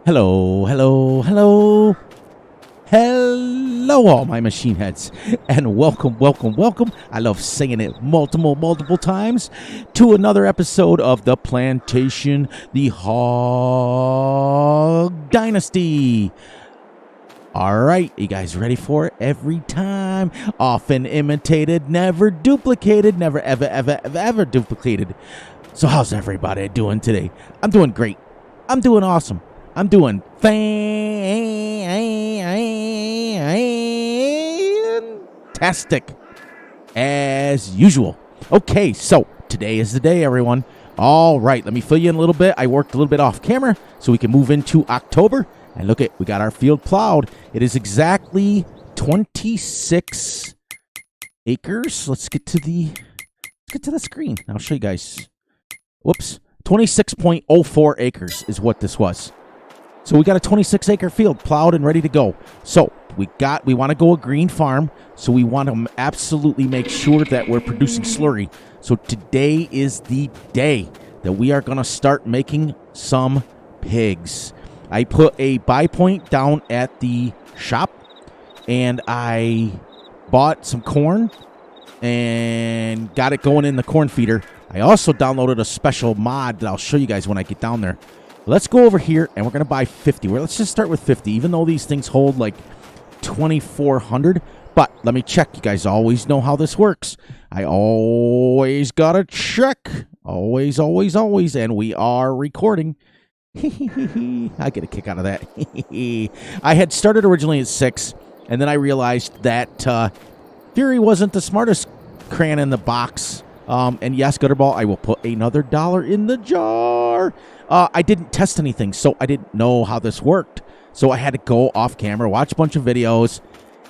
Hello, hello, hello. Hello, all my machine heads, and welcome, welcome, welcome. I love saying it multiple times to another episode of The Plantation, the Hog Dynasty. All right, you guys ready for it? Every time, often imitated, never duplicated, never ever duplicated. So how's everybody doing today? I'm doing great. I'm doing awesome. I'm doing fantastic as usual. Okay, so today is the day, everyone. All right, let me fill you in a little bit. I worked a little bit off camera so we can move into October. And look we got our field plowed. It is exactly 26 acres. Let's get to the screen. I'll show you guys. Whoops. 26.04 acres is what this was. So we got a 26-acre field plowed and ready to go. So we want to go a green farm. So we want to absolutely make sure that we're producing slurry. So today is the day that we are going to start making some pigs. I put a buy point down at the shop, and I bought some corn and got it going in the corn feeder. I also downloaded a special mod that I'll show you guys when I get down there. Let's go over here, and we're going to buy 50. Let's just start with 50, even though these things hold like 2,400. But let me check. You guys always know how this works. I always got to check. Always, always, always. And we are recording. I get a kick out of that. I had started originally at 6, and then I realized that Fury wasn't the smartest crayon in the box. And yes, Gutterball, I will put another $1 in the jar. I didn't test anything, so I didn't know how this worked. So I had to go off camera, watch a bunch of videos,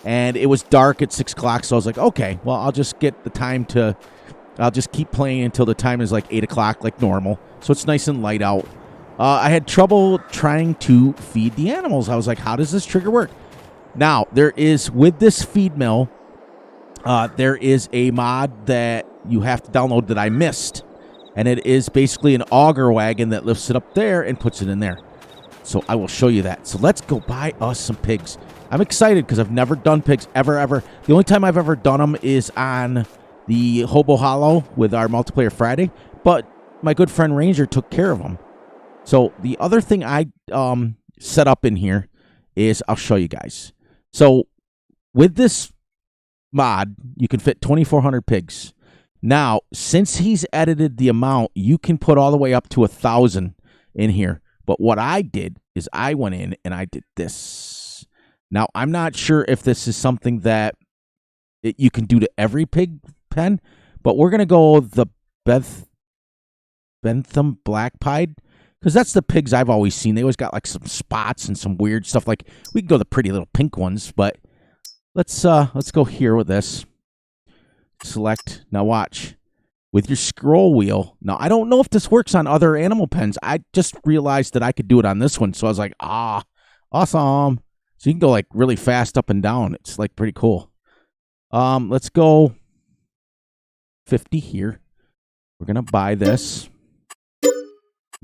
and it was dark at 6 o'clock, so I was like, okay, well, I'll just get the time to, I'll just keep playing until the time is like 8 o'clock, like normal, so it's nice and light out. I had trouble trying to feed the animals. I was like, how does this trigger work? Now, there is, with this feed mill, there is a mod that you have to download that I missed. And it is basically an auger wagon that lifts it up there and puts it in there. So I will show you that. So let's go buy us some pigs. I'm excited because I've never done pigs ever. The only time I've ever done them is on the Hobo Hollow with our multiplayer Friday. But my good friend Ranger took care of them. So the other thing I set up in here is, I'll show you guys. So with this mod, you can fit 2,400 pigs. Now, since he's edited the amount, you can put all the way up to 1,000 in here. But what I did is I went in and I did this. Now, I'm not sure if this is something that you can do to every pig pen, but we're going to go the Bentham Black Pied, because that's the pigs I've always seen. They always got like some spots and some weird stuff. Like, we can go the pretty little pink ones, but let's go here with this. Select. Now watch. With your scroll wheel. Now, I don't know if this works on other animal pens. I just realized that I could do it on this one. So I was like, awesome. So you can go like really fast up and down. It's like pretty cool. Let's go 50 here. We're going to buy this.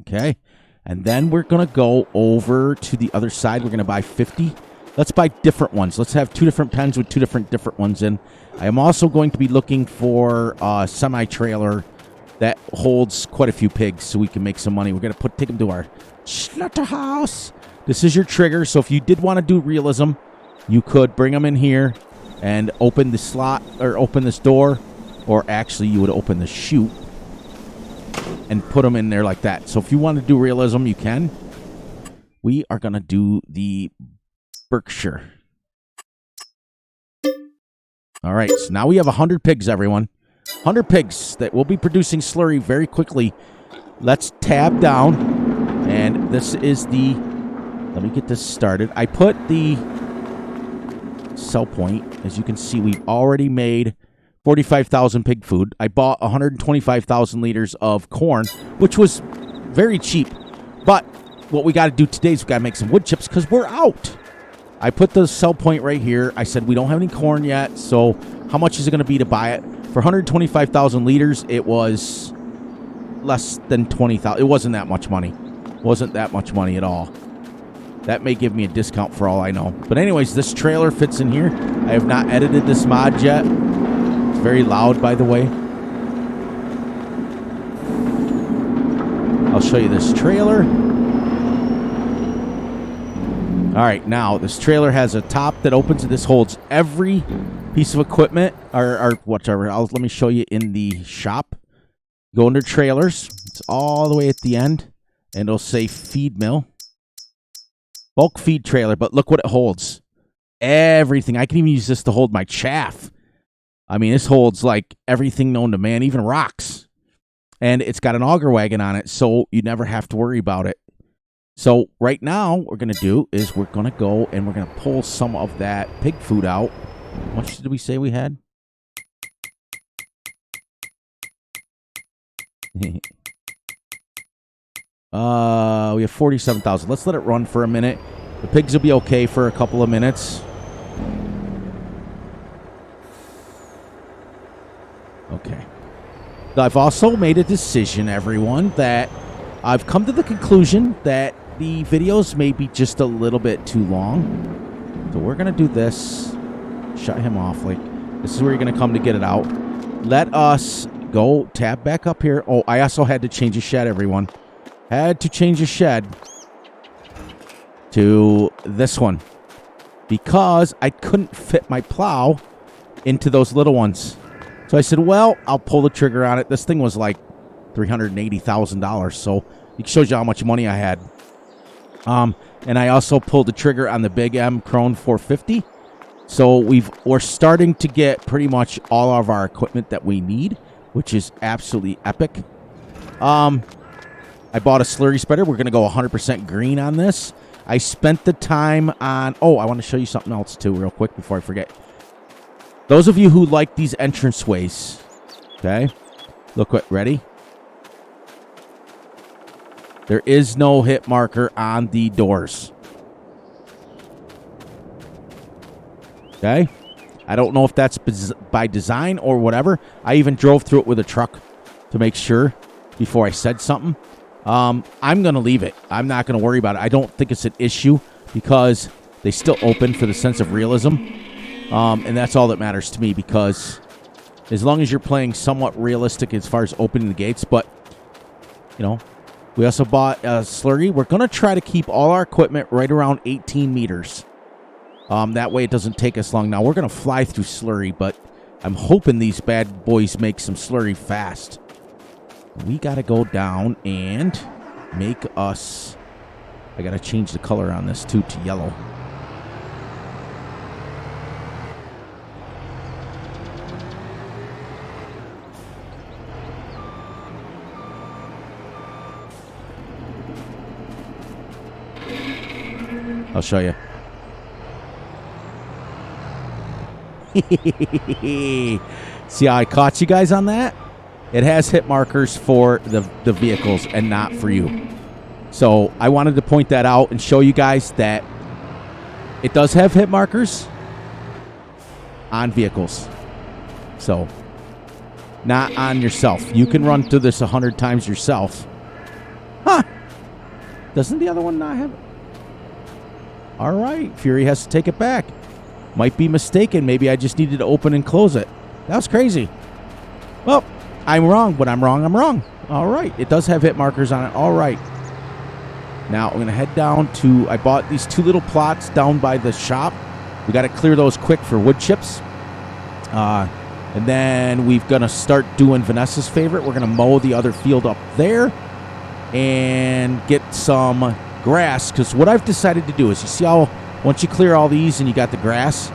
Okay. And then we're going to go over to the other side. We're going to buy 50. Let's buy different ones. Let's have 2 different pens with 2 different ones in. I am also going to be looking for a semi-trailer that holds quite a few pigs so we can make some money. We're going to take them to our slaughterhouse. This is your trigger, so if you did want to do realism, you could bring them in here and open the slot, or open this door, or actually you would open the chute and put them in there like that. So if you want to do realism, you can. We are going to do the Berkshire. All right, so now we have 100 pigs, everyone. 100 pigs that will be producing slurry very quickly. Let's tab down, and this is the, let me get this started. I put the sell point. As you can see, we've already made 45,000 pig food. I bought 125,000 liters of corn, which was very cheap. But what we got to do today is we got to make some wood chips because we're out. I put the sell point right here. I said we don't have any corn yet, so how much is it going to be to buy it? For 125,000 liters, it was less than 20,000. It wasn't that much money. Wasn't that much money at all. That may give me a discount for all I know. But anyways, this trailer fits in here. I have not edited this mod yet. It's very loud, by the way. I'll show you this trailer. All right, now this trailer has a top that opens, and this holds every piece of equipment or whatever. Let me show you in the shop. Go under trailers. It's all the way at the end, and it'll say feed mill. Bulk feed trailer, but look what it holds. Everything. I can even use this to hold my chaff. I mean, this holds like everything known to man, even rocks. And it's got an auger wagon on it, so you never have to worry about it. So right now, what we're going to do is we're going to go and we're going to pull some of that pig food out. How much did we say we had? We have 47,000. Let's let it run for a minute. The pigs will be okay for a couple of minutes. Okay. I've also made a decision, everyone, that I've come to the conclusion that the videos may be just a little bit too long. So we're going to do this. Shut him off. Like, this is where you're going to come to get it out. Let us go. Tab back up here. Oh, I also had to change a shed, everyone. Had to change a shed to this one because I couldn't fit my plow into those little ones. So I said, well, I'll pull the trigger on it. This thing was like $380,000, so it shows you how much money I had. And I also pulled the trigger on the Big M Krone 450. So we're starting to get pretty much all of our equipment that we need, which is absolutely epic. I bought a slurry spreader. We're going to go 100% green on this. I spent the time on... Oh, I want to show you something else, too, real quick before I forget. Those of you who like these entranceways, okay? Look what... Ready? There is no hit marker on the doors. Okay? I don't know if that's by design or whatever. I even drove through it with a truck to make sure before I said something. I'm going to leave it. I'm not going to worry about it. I don't think it's an issue because they still open for the sense of realism. And that's all that matters to me because as long as you're playing somewhat realistic as far as opening the gates. But, you know, we also bought a slurry. We're going to try to keep all our equipment right around 18 meters. That way it doesn't take us long. Now, we're going to fly through slurry, but I'm hoping these bad boys make some slurry fast. We got to go down and make us... I got to change the color on this, too, to yellow. I'll show you. See how I caught you guys on that? It has hit markers for the vehicles and not for you. So I wanted to point that out and show you guys that it does have hit markers on vehicles. So not on yourself. You can run through this 100 times yourself. Huh. Doesn't the other one not have it? All right. Fury has to take it back. Might be mistaken. Maybe I just needed to open and close it. That was crazy. Well, I'm wrong, but I'm wrong. I'm wrong. All right. It does have hit markers on it. All right. Now, I'm going to head down to... I bought these 2 little plots down by the shop. We got to clear those quick for wood chips. And then we're going to start doing Vanessa's favorite. We're going to mow the other field up there and get some grass. Because what I've decided to do is, you see how once you clear all these and you got the grass,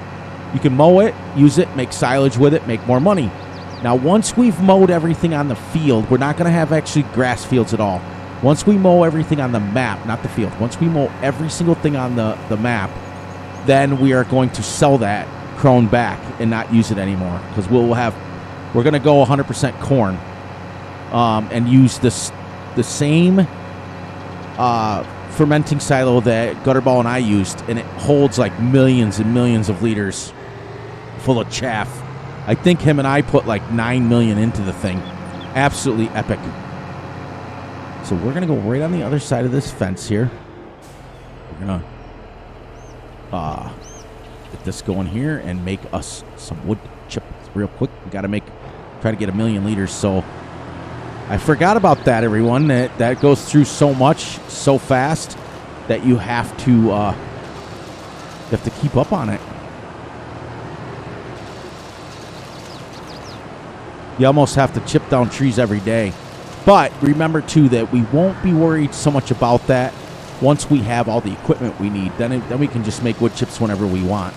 you can mow it, use it, make silage with it, make more money. Now, once we've mowed everything on the field, we're not going to have actually grass fields at all. Once we mow everything on the map, not the field, once we mow every single thing on the map, then we are going to sell that Krone back and not use it anymore. Because we're going to go 100% corn and use the same fermenting silo that Gutterball and I used, and it holds like millions and millions of liters full of chaff. I think him and I put like 9 million into the thing. Absolutely epic. So we're going to go right on the other side of this fence here. We're going to get this going here and make us some wood chips real quick. We got to try to get 1,000,000 liters. So I forgot about that, everyone. That goes through so much so fast that you have to keep up on it. You almost have to chip down trees every day. But remember, too, that we won't be worried so much about that once we have all the equipment we need. Then we can just make wood chips whenever we want.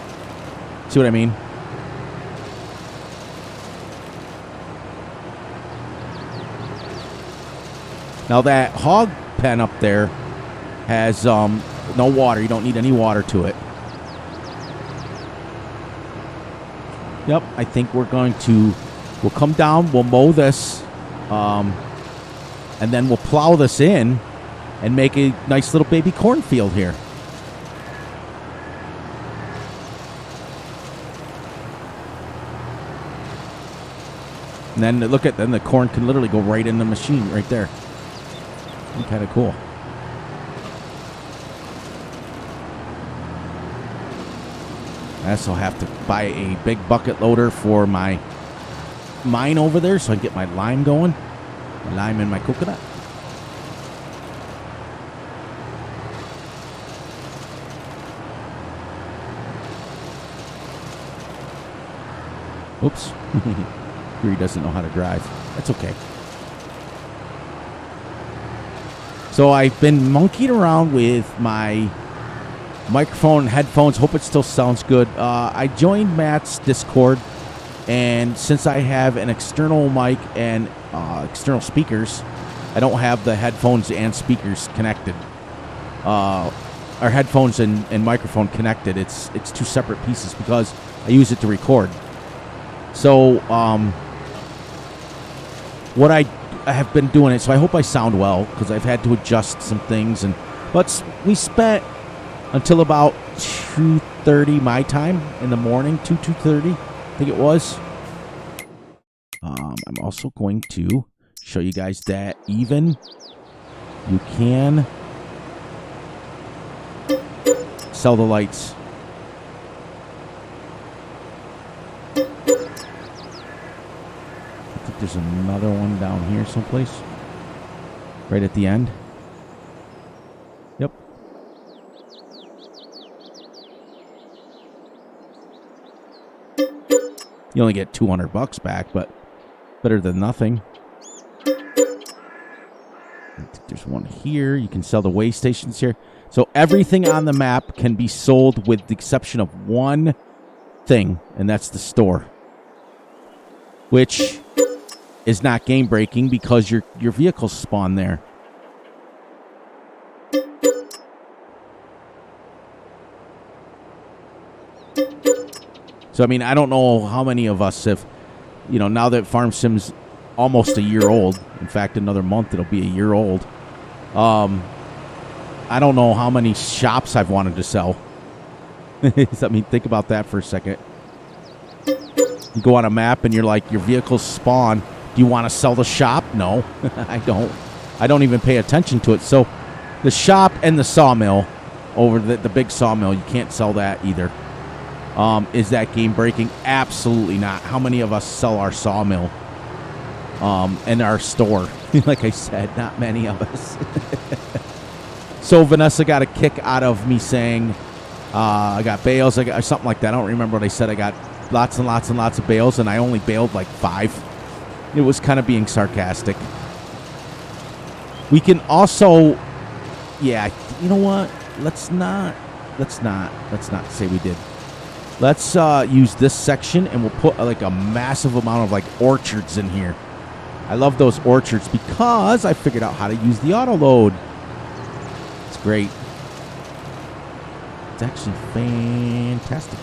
See what I mean? Now, that hog pen up there has no water. You don't need any water to it. Yep, I think we'll come down, we'll mow this, and then we'll plow this in and make a nice little baby cornfield here. And then then the corn can literally go right in the machine right there. Kind of cool. I also have to buy a big bucket loader for my mine over there so I can get my lime going. My lime and my coconut. Oops. He doesn't know how to drive. That's okay. So I've been monkeying around with my microphone and headphones. Hope it still sounds good. I joined Matt's Discord, and since I have an external mic and external speakers, I don't have the headphones and speakers connected. Our headphones and microphone connected. It's two separate pieces because I use it to record. So what I have been doing it, so I hope I sound well because I've had to adjust some things. But we spent until about 2:30 my time in the morning, 2:30, I think it was. I'm also going to show you guys that even you can sell the lights. I think there's another one down here someplace. Right at the end. Yep. You only get $200 back, but better than nothing. I think there's one here. You can sell the way stations here. So everything on the map can be sold with the exception of one thing, and that's the store. Which is not game breaking because your vehicles spawn there. So, I mean, I don't know how many of us have, now that Farm Sim's almost a year old, in fact, another month it'll be a year old, I don't know how many shops I've wanted to sell. I mean, think about that for a second. You go on a map and you're like, your vehicles spawn. Do you want to sell the shop? No, I don't. I don't even pay attention to it. So the shop and the sawmill, over the big sawmill, you can't sell that either. Is that game breaking? Absolutely not. How many of us sell our sawmill and our store? Like I said, not many of us. So Vanessa got a kick out of me saying I got bales, or something like that. I don't remember what I said. I got lots and lots and lots of bales, and I only baled like 5. It was kind of being sarcastic. We can also, yeah, you know what? Let's not say we did. Let's use this section, and we'll put like a massive amount of like orchards in here. I love those orchards because I figured out how to use the auto load. It's great. It's actually fantastic.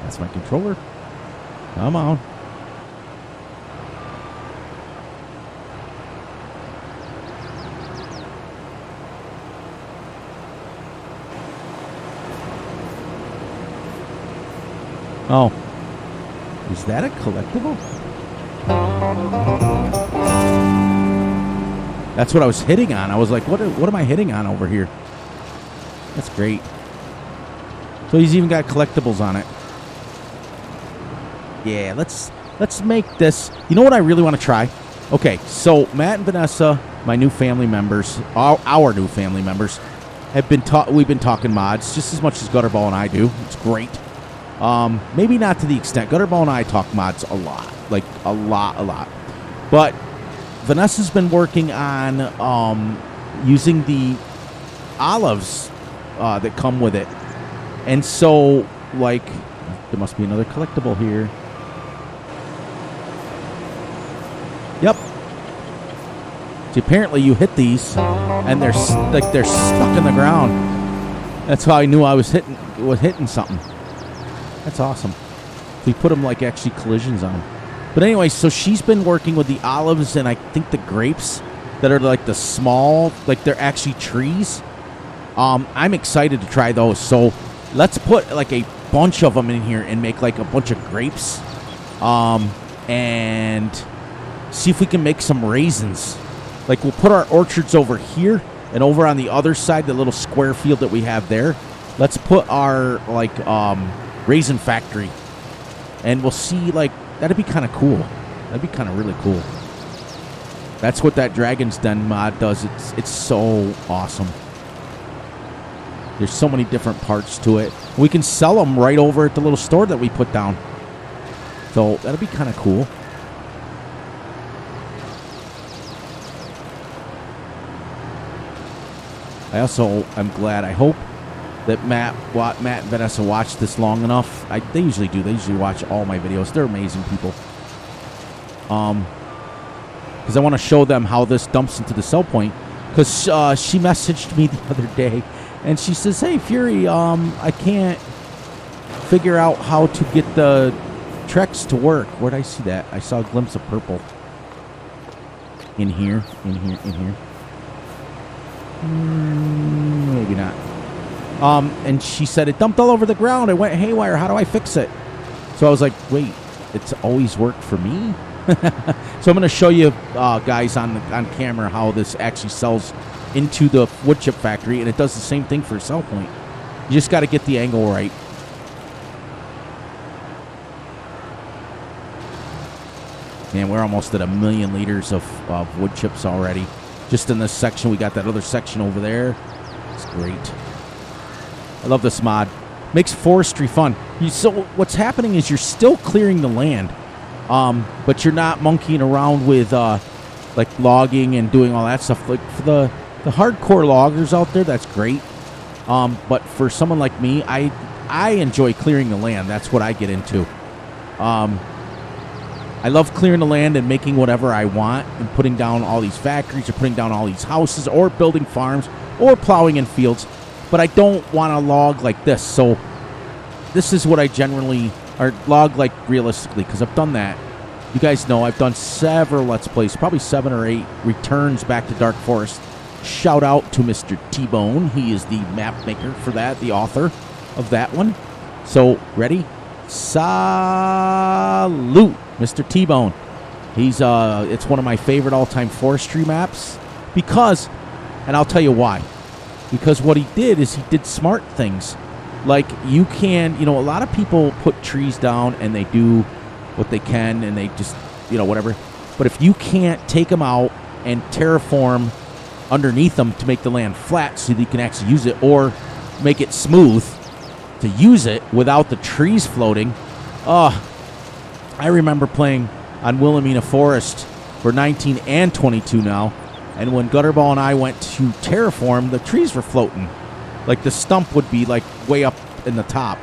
That's my controller. Come on. Oh. Is that a collectible? That's what I was hitting on. I was like, what am I hitting on over here? That's great. So he's even got collectibles on it. Yeah, let's make this. You know what I really want to try? Okay, so Matt and Vanessa, my new family members, our new family members, we've been talking mods just as much as Gutterball and I do. It's great. Maybe not to the extent. Gutterball and I talk mods a lot. Like, a lot. But Vanessa's been working on using the olives that come with it. And so, like, there must be another collectible here. Yep. See, apparently you hit these, and they're stuck in the ground. That's how I knew I was hitting something. That's awesome. So you put them like actually collisions on them. But anyway, so she's been working with the olives and I think the grapes that are like the small, like they're actually trees. I'm excited to try those. So let's put like a bunch of them in here and make like a bunch of grapes. And see if we can make some raisins. Like we'll put our orchards over here and over on the other side, the little square field that we have there. Let's put our like raisin factory. And we'll see, like, that'd be kind of cool. That'd be kind of really cool. That's what that Dragon's Den mod does. It's so awesome. There's so many different parts to it. We can sell them right over at the little store that we put down. So that'd be kind of cool. I'm glad. I hope that Matt and Vanessa watched this long enough. They usually do. They usually watch all my videos. They're amazing people. Because I want to show them how this dumps into the sell point. Because she messaged me the other day, and she says, "Hey Fury, I can't figure out how to get the Trex to work." Where'd I see that? I saw a glimpse of purple. In here. Maybe not. And she said, it dumped all over the ground. It went haywire. How do I fix it? So I was like, wait, it's always worked for me? So I'm going to show you guys on camera how this actually sells into the wood chip factory, and it does the same thing for a sell point. You just got to get the angle right. Man, we're almost at 1 million liters of wood chips already. Just in this section, we got that other section over there. It's great. I love this mod. Makes forestry fun. So what's happening is you're still clearing the land, but you're not monkeying around with like logging and doing all that stuff. Like for the hardcore loggers out there, that's great. But for someone like me, I enjoy clearing the land. That's what I get into. I love clearing the land and making whatever I want and putting down all these factories or putting down all these houses or building farms or plowing in fields. But I don't want to log like this. So this is what I generally, or log like realistically, because I've done that. You guys know I've done several Let's Plays, probably 7 or 8 returns back to Dark Forest. Shout out to Mr. T-Bone. He is the map maker for that, the author of that one. So, ready? Salute, Mr. T-Bone. He's it's one of my favorite all-time forestry maps because, and I'll tell you why. Because what he did is he did smart things. Like you can, a lot of people put trees down and they do what they can and they just, whatever. But if you can't take them out and terraform underneath them to make the land flat so that you can actually use it or make it smooth to use it without the trees floating. I remember playing on Wilhelmina Forest for 19 and 22 now. And when Gutterball and I went to terraform, the trees were floating. Like the stump would be like way up in the top.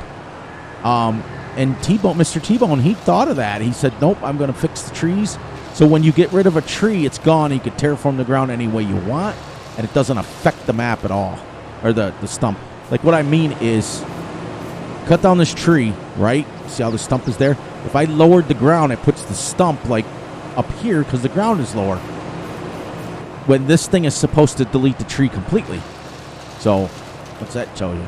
And T-Bone, Mr. T-Bone, he thought of that. He said, nope, I'm going to fix the trees. So when you get rid of a tree, it's gone. You can terraform the ground any way you want. And it doesn't affect the map at all. Or the stump. Like what I mean is, cut down this tree, right? See how the stump is there? If I lowered the ground, it puts the stump like up here because the ground is lower. When this thing is supposed to delete the tree completely. So, what's that tell you?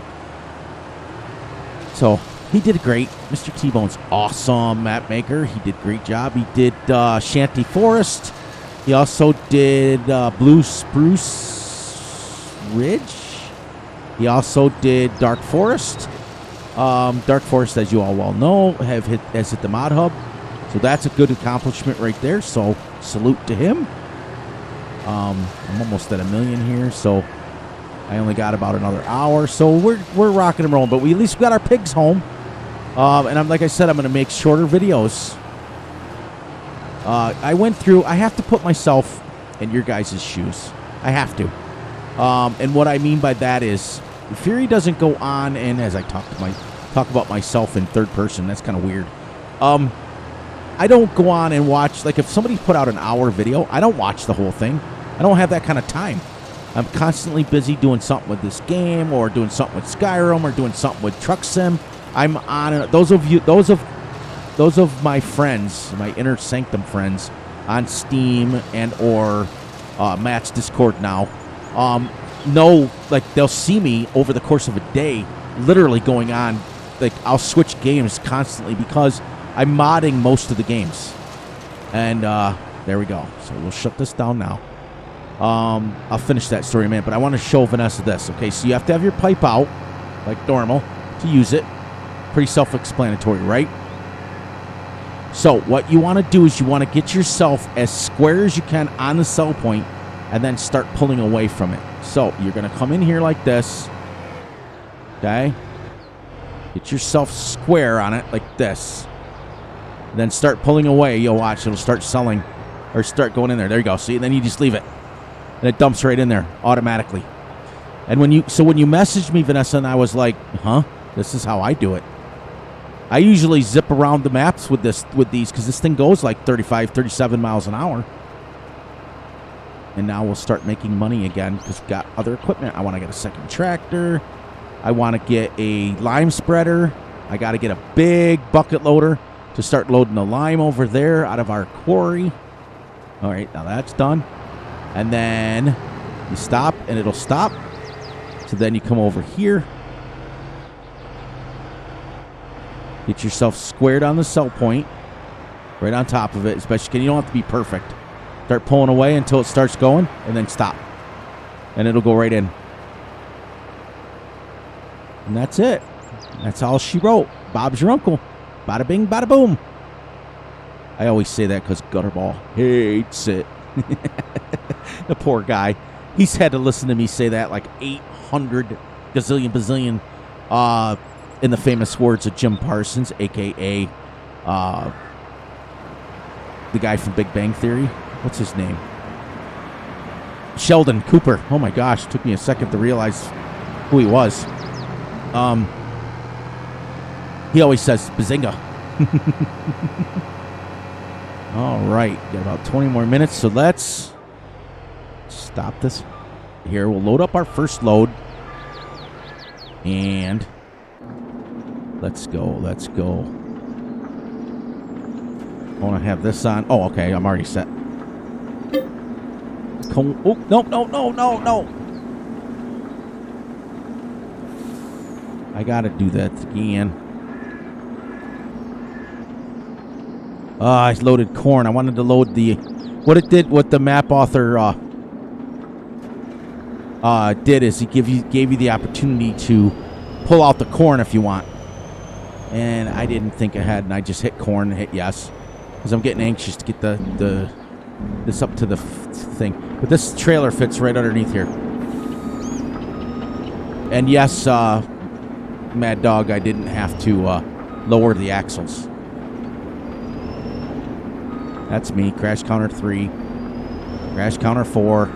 So, he did great. Mr. T-Bone's awesome map maker. He did a great job. He did Shanty Forest. He also did Blue Spruce Ridge. He also did Dark Forest. Dark Forest, as you all well know, has hit the mod hub. So that's a good accomplishment right there. So salute to him. I'm almost at 1 million here, so I only got about another hour. So we're rocking and rolling, but at least we got our pigs home. And like I said, I'm going to make shorter videos. I have to put myself in your guys' shoes. I have to. And what I mean by that is, Fury doesn't go on, and as I talk about myself in third person, that's kind of weird. I don't go on and watch, like if somebody put out an hour video, I don't watch the whole thing. I don't have that kind of time. I'm constantly busy doing something with this game, or doing something with Skyrim, or doing something with Truck Sim. I'm on those of my friends, my inner sanctum friends on Steam and or Matt's Discord now. Know, like they'll see me over the course of a day, literally going on. Like I'll switch games constantly because I'm modding most of the games. And there we go. So we'll shut this down now. I'll finish that story in a minute, but I want to show Vanessa this. Okay, so you have to have your pipe out, like normal, to use it. Pretty self-explanatory, right? So what you want to do is you want to get yourself as square as you can on the cell point and then start pulling away from it. So you're going to come in here like this. Okay? Get yourself square on it like this. Then start pulling away. You'll watch. It'll start selling or start going in there. There you go. See? And then you just leave it. And it dumps right in there automatically. And when you messaged me, Vanessa, and I was like, huh? This is how I do it. I usually zip around the maps with these because this thing goes like 35, 37 miles an hour. And now we'll start making money again because we've got other equipment. I want to get a second tractor. I want to get a lime spreader. I got to get a big bucket loader to start loading the lime over there out of our quarry. All right, now that's done. And then you stop, and it'll stop. So then you come over here. Get yourself squared on the cell point. Right on top of it, especially because you don't have to be perfect. Start pulling away until it starts going, and then stop. And it'll go right in. And that's it. That's all she wrote. Bob's your uncle. Bada bing, bada boom. I always say that because Gutterball hates it. The poor guy. He's had to listen to me say that like 800 gazillion bazillion in the famous words of Jim Parsons, a.k.a. The guy from Big Bang Theory. What's his name? Sheldon Cooper. Oh my gosh, took me a second to realize who he was. He always says bazinga. All right, got about 20 more minutes, so let's stop this here. We'll load up our first load, and let's go. I want to have this on. Oh, okay, I'm already set. Oh, no. I gotta do that again. I loaded corn. I wanted to load what the map author did is he gave you the opportunity to pull out the corn if you want. And I didn't think ahead, and I just hit corn and hit yes. Because I'm getting anxious to get this up to the thing. But this trailer fits right underneath here. And yes, Mad Dog, I didn't have to lower the axles. That's me. Crash counter 3. Crash counter 4.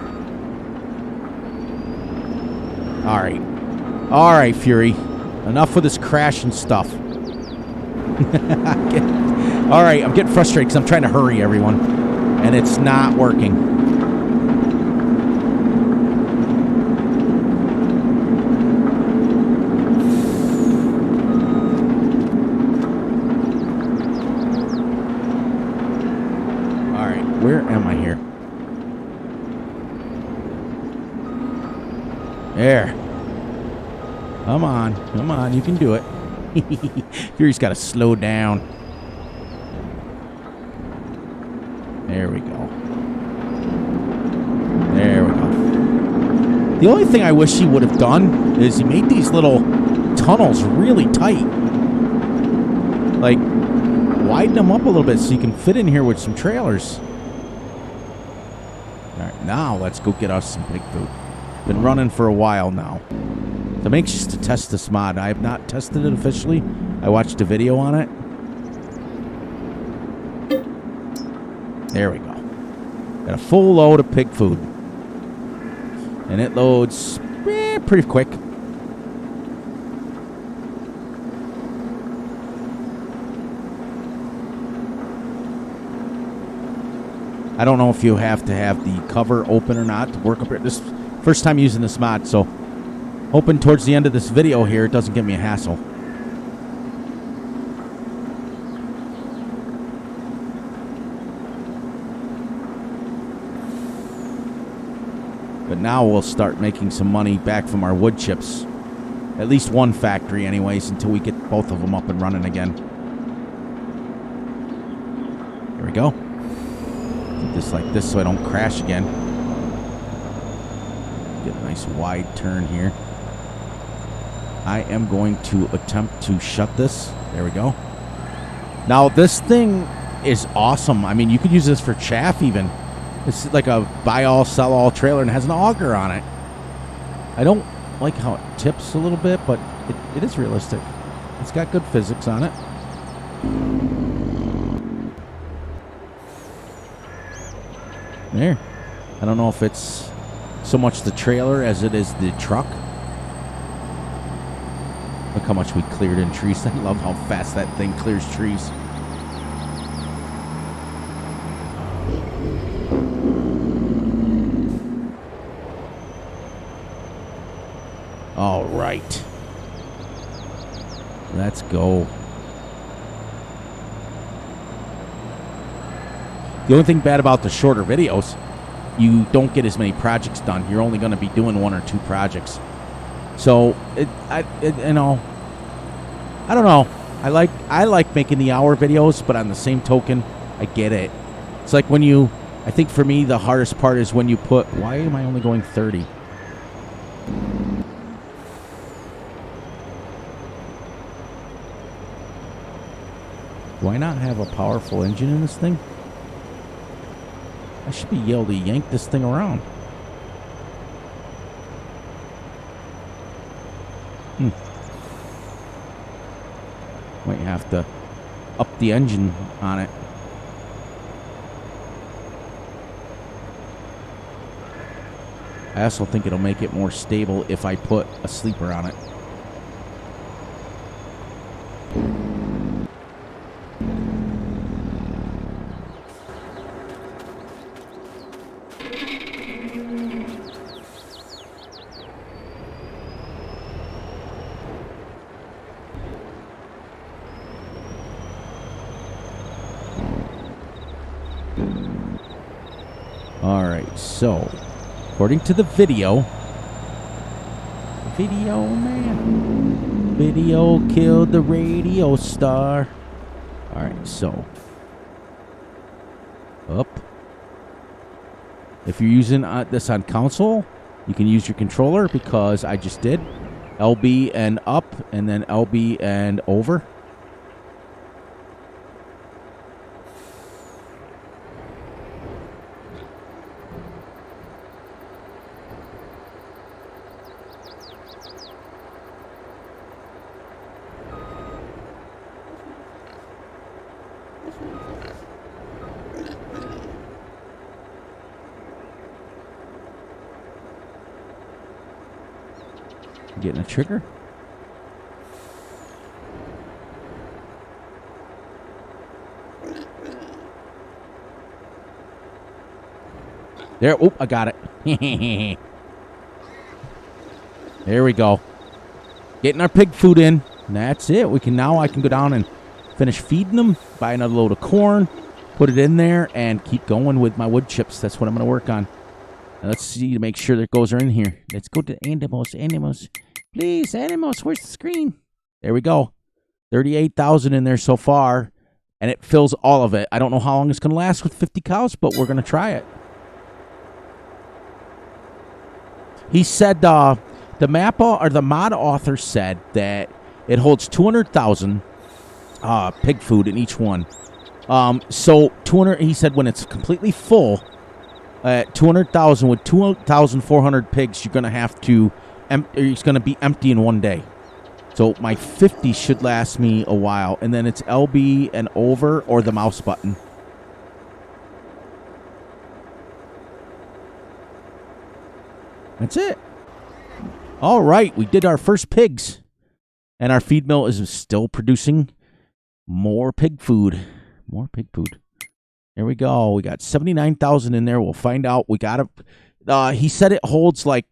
All right, Fury. Enough with this crashing stuff. All right, I'm getting frustrated because I'm trying to hurry, everyone. And it's not working. All right, where am I here? There. Come on, you can do it. Fury's got to slow down. There we go. The only thing I wish he would have done is he made these little tunnels really tight. Like, widen them up a little bit so you can fit in here with some trailers. All right, now let's go get us some pig food. Been running for a while now. So I'm anxious to test this mod. I have not tested it officially. I watched a video on it. There we go. Got a full load of pig food. And it loads pretty quick. I don't know if you have to have the cover open or not to work up here. This first time using this mod, so hoping towards the end of this video here it doesn't give me a hassle. But now we'll start making some money back from our wood chips. At least one factory anyways, until we get both of them up and running again. Here we go. Keep this like this so I don't crash again. Get a nice wide turn here. I am going to attempt to shut this. There we go. Now this thing is awesome. I mean, you could use this for chaff even. It's like a buy all, sell all trailer and has an auger on it. I don't like how it tips a little bit, but it is realistic. It's got good physics on it. There. I don't know if it's so much the trailer as it is the truck. Look how much we cleared in trees. I love how fast that thing clears trees. All right. Let's go. The only thing bad about the shorter videos, you don't get as many projects done. You're only going to be doing 1 or 2 projects. So, you know, I don't know. I like making the hour videos, but on the same token, I get it. It's like when you, I think for me, the hardest part is when you put, why am I only going 30? Why not have a powerful engine in this thing? I should be able to yank this thing around. Might have to up the engine on it. I also think it'll make it more stable if I put a sleeper on it. Alright, so according to the video man, video killed the radio star. Alright, so up. If you're using this on console, you can use your controller because I just did LB and up and then LB and over. Getting a trigger. There. Oh, I got it. There we go. Getting our pig food in. And that's it. I can go down and finish feeding them. Buy another load of corn. Put it in there and keep going with my wood chips. That's what I'm going to work on. Now let's see to make sure that goes are in here. Let's go to animals. Please, animals, where's the screen? There we go. 38,000 in there so far, and it fills all of it. I don't know how long it's going to last with 50 cows, but we're going to try it. He said the map or the mod author said that it holds 200,000 pig food in each one. So 200. He said when it's completely full, at 200,000 with 2,400 pigs, you're gonna have to. It's gonna be empty in one day. So my 50 should last me a while, and then it's LB and over or the mouse button. That's it. All right, we did our first pigs, and our feed mill is still producing more pig food. More pig food. There we go. We got 79,000 in there. We'll find out. We got to. He said it holds like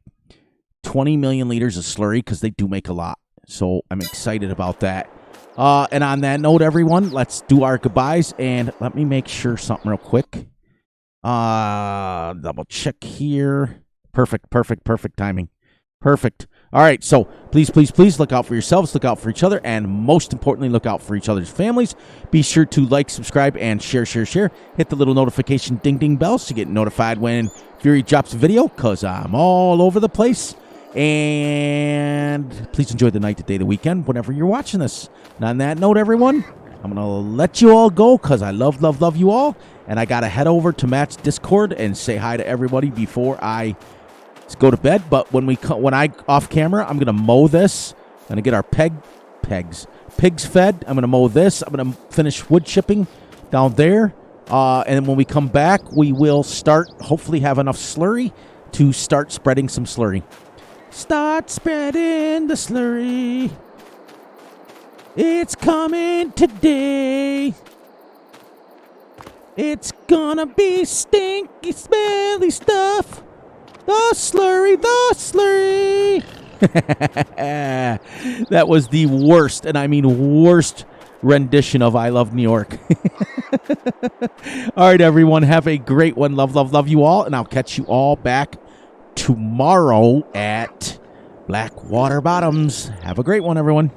20 million liters of slurry because they do make a lot. So I'm excited about that. And on that note, everyone, let's do our goodbyes. And let me make sure something real quick. Double check here. Perfect timing. Perfect. All right, so please look out for yourselves, look out for each other, and most importantly, look out for each other's families. Be sure to like, subscribe, and share. Hit the little notification ding bells to get notified when Fury drops a video, because I'm all over the place. And please enjoy the night, the day, the weekend, whenever you're watching this. And on that note, everyone, I'm going to let you all go because I love you all. And I got to head over to Matt's Discord and say hi to everybody before I go to bed. But when I off camera, I'm going to mow this. I'm going to get our pigs fed. I'm going to mow this. I'm going to finish wood chipping down there. And then when we come back, we will hopefully have enough slurry to start spreading some slurry. Start spreading the slurry. It's coming today. It's gonna be stinky, smelly stuff. The slurry. That was the worst, and I mean worst rendition of I Love New York. All right, everyone, have a great one. Love you all, and I'll catch you all back tomorrow at Blackwater Bottoms. Have a great one, everyone.